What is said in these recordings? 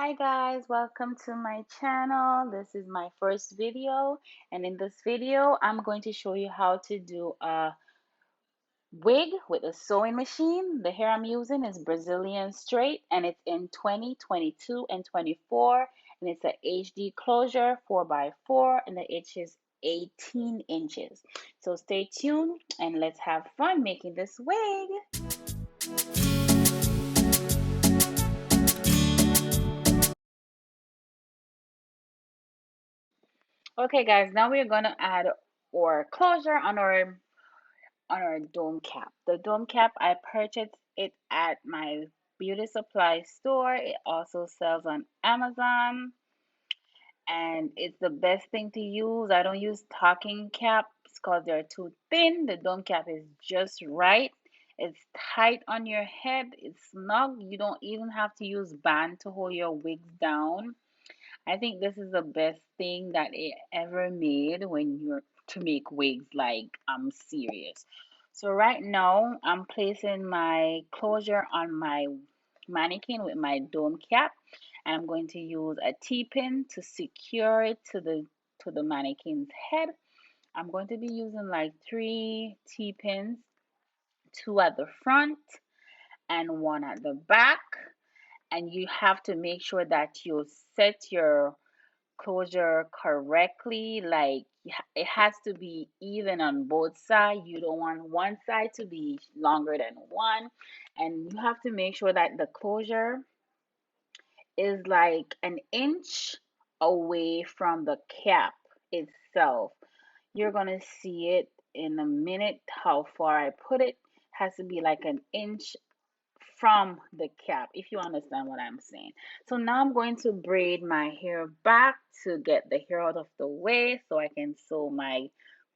Hi guys, welcome to my channel. This is my first video, and in this video I'm going to show you how to do a wig with a sewing machine. The hair I'm using is Brazilian straight, and it's in 20, 22, and 24, and it's a HD closure 4x4, and the inch is 18 inches. So stay tuned and let's have fun making this wig. Okay guys, now we're gonna add our closure on our dome cap. The dome cap, I purchased it at my beauty supply store. It also sells on Amazon, and it's the best thing to use. I don't use talking caps because they're too thin. The dome cap is just right. It's tight on your head. It's snug. You don't even have to use band to hold your wigs down. I think this is the best thing that it ever made when you're to make wigs. Like, I'm serious. So right now I'm placing my closure on my mannequin with my dome cap, and I'm going to use a T-pin to secure it to the mannequin's head. I'm going to be using like 3 T-pins, 2 at the front and 1 at the back. And you have to make sure that you set your closure correctly. Like, it has to be even on both sides. You don't want one side to be longer than one, and you have to make sure that the closure is like an inch away from the cap itself. You're gonna see it in a minute how far I put it. Has to be like an inch from the cap, if you understand what I'm saying. So now I'm going to braid my hair back to get the hair out of the way so I can sew my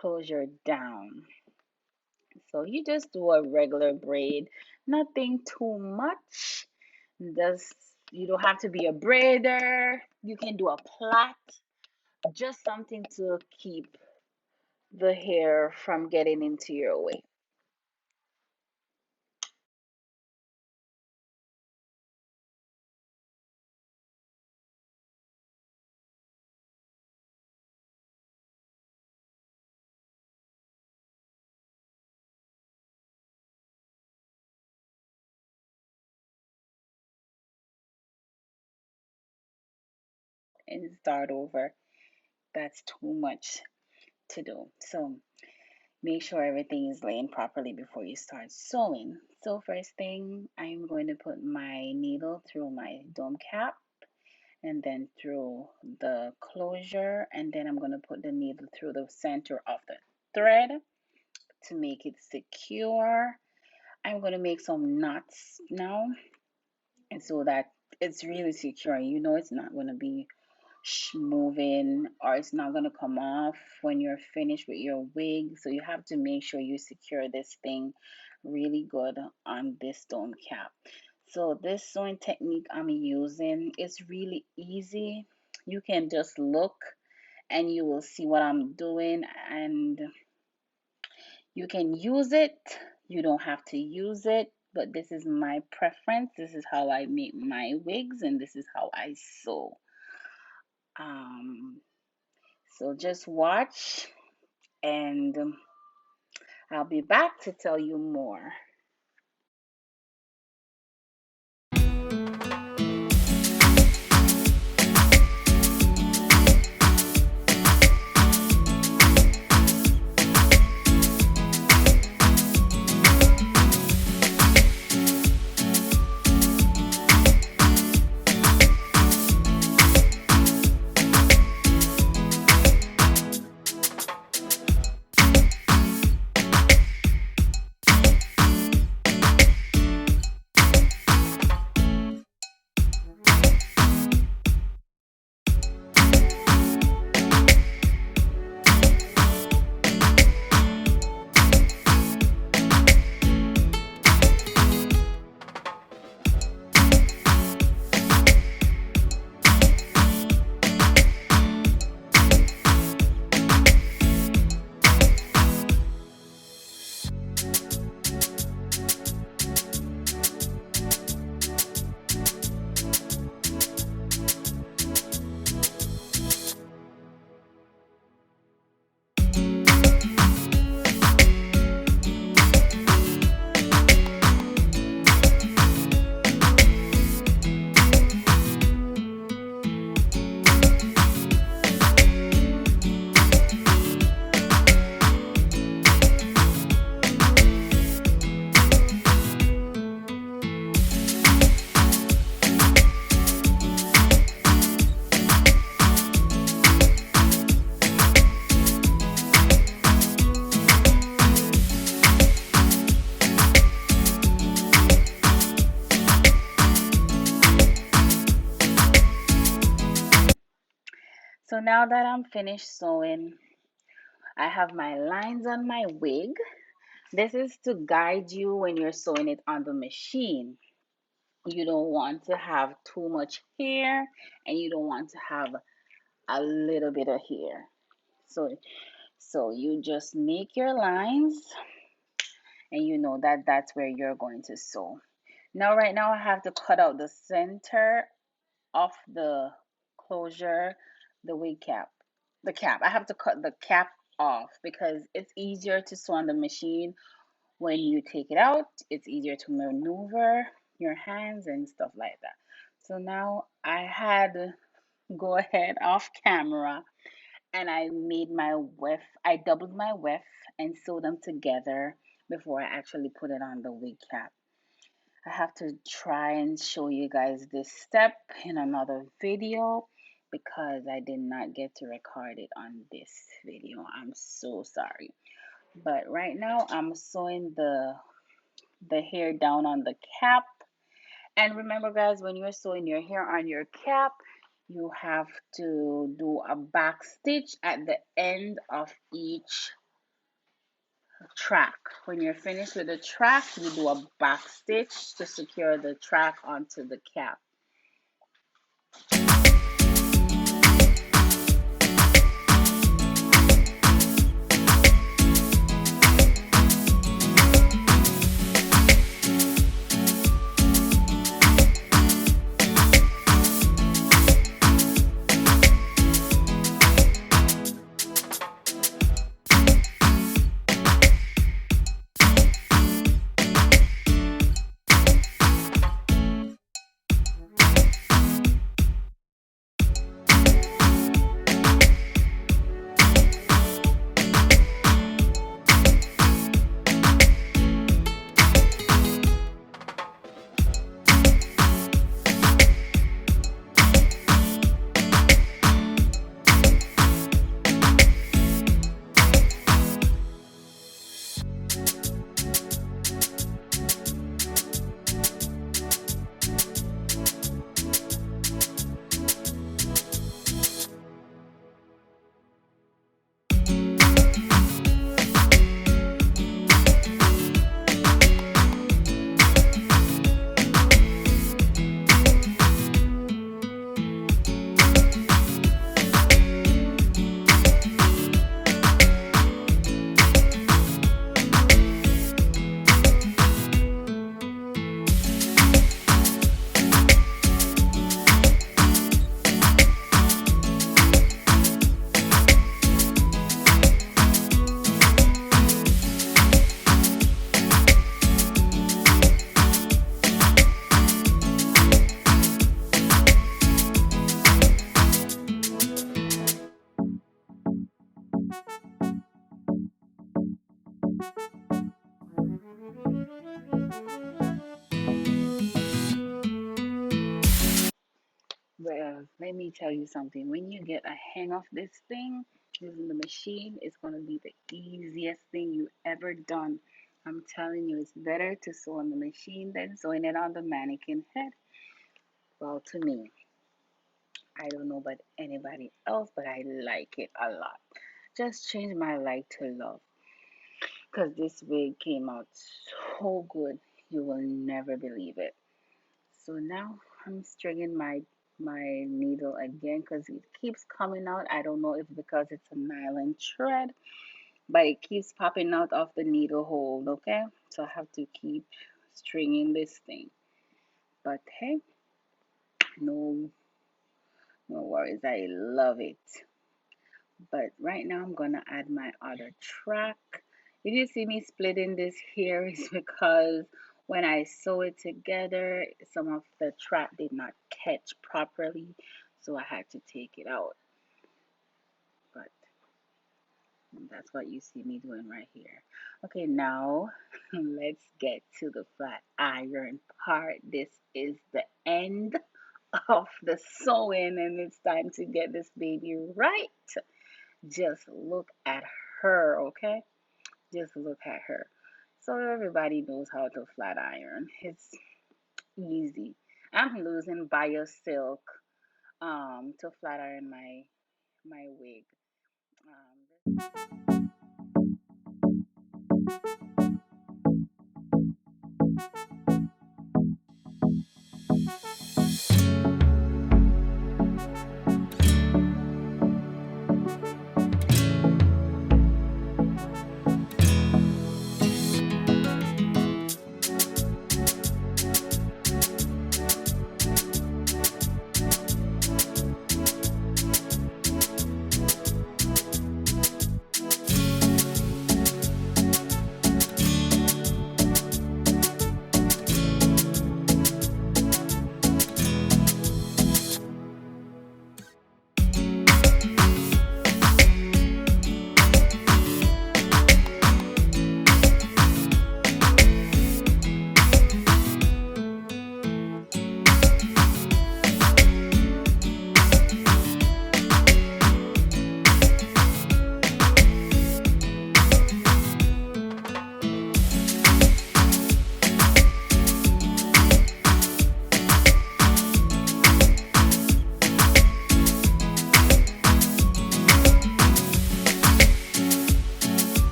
closure down. So you just do a regular braid, nothing too much. Just, you don't have to be a braider. You can do a plait, just something to keep the hair from getting into your way. And start over. That's too much to do. So make sure everything is laying properly before you start sewing. So first thing, I'm going to put my needle through my dome cap and then through the closure, and then I'm going to put the needle through the center of the thread to make it secure. I'm going to make some knots now, and so that it's really secure. You know, it's not going to be moving, or it's not going to come off when you're finished with your wig. So you have to make sure you secure this thing really good on this dome cap. So this sewing technique I'm using is really easy. You can just look and you will see what I'm doing, and you can use it. You don't have to use it, but this is my preference. This is how I make my wigs, and this is how I sew. um so just watch, and I'll be back to tell you more. now that I'm finished sewing, I have my lines on my wig. This is to guide you when you're sewing it on the machine. You don't want to have too much hair and you don't want to have a little bit of hair. So so you just make your lines and you know that that's where you're going to sew. Now right now I have to cut out the center of the closure, the wig cap, the cap. I have to cut the cap off because it's easier to sew on the machine when you take it out. It's easier to maneuver your hands and stuff like that. So now I had to go ahead off camera and I made my weft. I doubled my weft and sewed them together before I actually put it on the wig cap. I have to try and show you guys this step in another video because I did not get to record it on this video. I'm so sorry. But right now I'm sewing the hair down on the cap. And remember guys, when you're sewing your hair on your cap, you have to do a back stitch at the end of each track. When you're finished with the track, you do a back stitch to secure the track onto the cap. Well, let me tell you something. When you get a hang of this thing, using the machine is going to be the easiest thing you ever done. I'm telling you, it's better to sew on the machine than sewing it on the mannequin head. Well, to me, I don't know about anybody else, but I like it a lot. Just change my like to love because this wig came out so good. You will never believe it. So now I'm stringing my needle again because it keeps coming out. I don't know if because it's a nylon thread, but it keeps popping out of the needle hole, okay? So I have to keep stringing this thing. But hey, no no worries. I love it. But right now I'm gonna add my other track. If you see me splitting this here is because when I sew it together, some of the track did not catch properly, so I had to take it out. But that's what you see me doing right here. Okay, now let's get to the flat iron part. This is the end of the sewing, and it's time to get this baby right. Just look at her, okay? Just look at her. So everybody knows how to flat iron. It's easy. I'm using bio silk to flat iron my wig.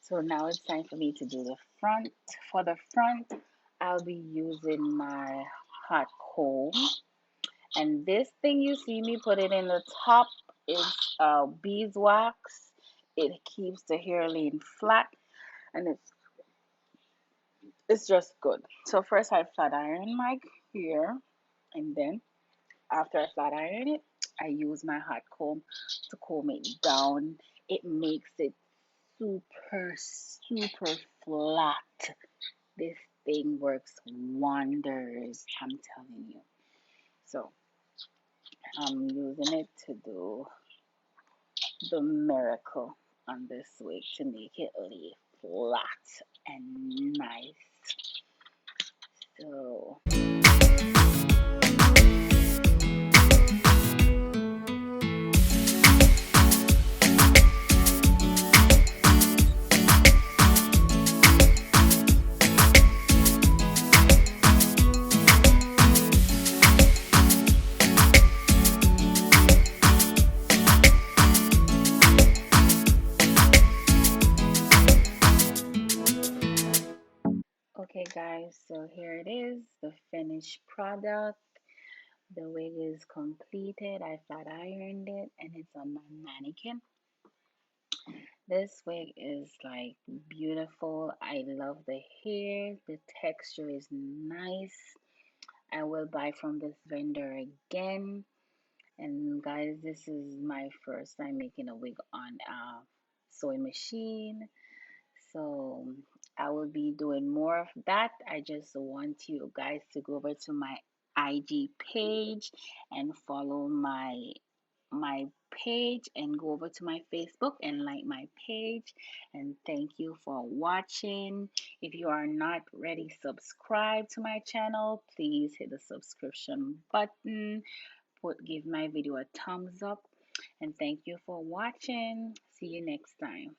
So now it's time for me to do the front. For the front, I'll be using my hot comb. And this thing you see me put it in the top is beeswax. It keeps the hair laying flat and it's just good. So first I flat iron my hair, and then after I flat iron it, I use my hot comb to comb it down. It makes it super flat. This thing works wonders, I'm telling you. So I'm using it to do the miracle on this wig to make it lay flat and nice. So okay guys, so here it is, the finished product. The wig is completed. I flat ironed it and it's on my mannequin. This wig is like beautiful. I love the hair. The texture is nice. I will buy from this vendor again. And guys, this is my first time making a wig on sewing machine. So I will be doing more of that. I just want you guys to go over to my IG page and follow my page, and go over to my Facebook and like my page. And thank you for watching. If you are not ready subscribe to my channel, please hit the subscription button, give my video a thumbs up, and thank you for watching. See you next time.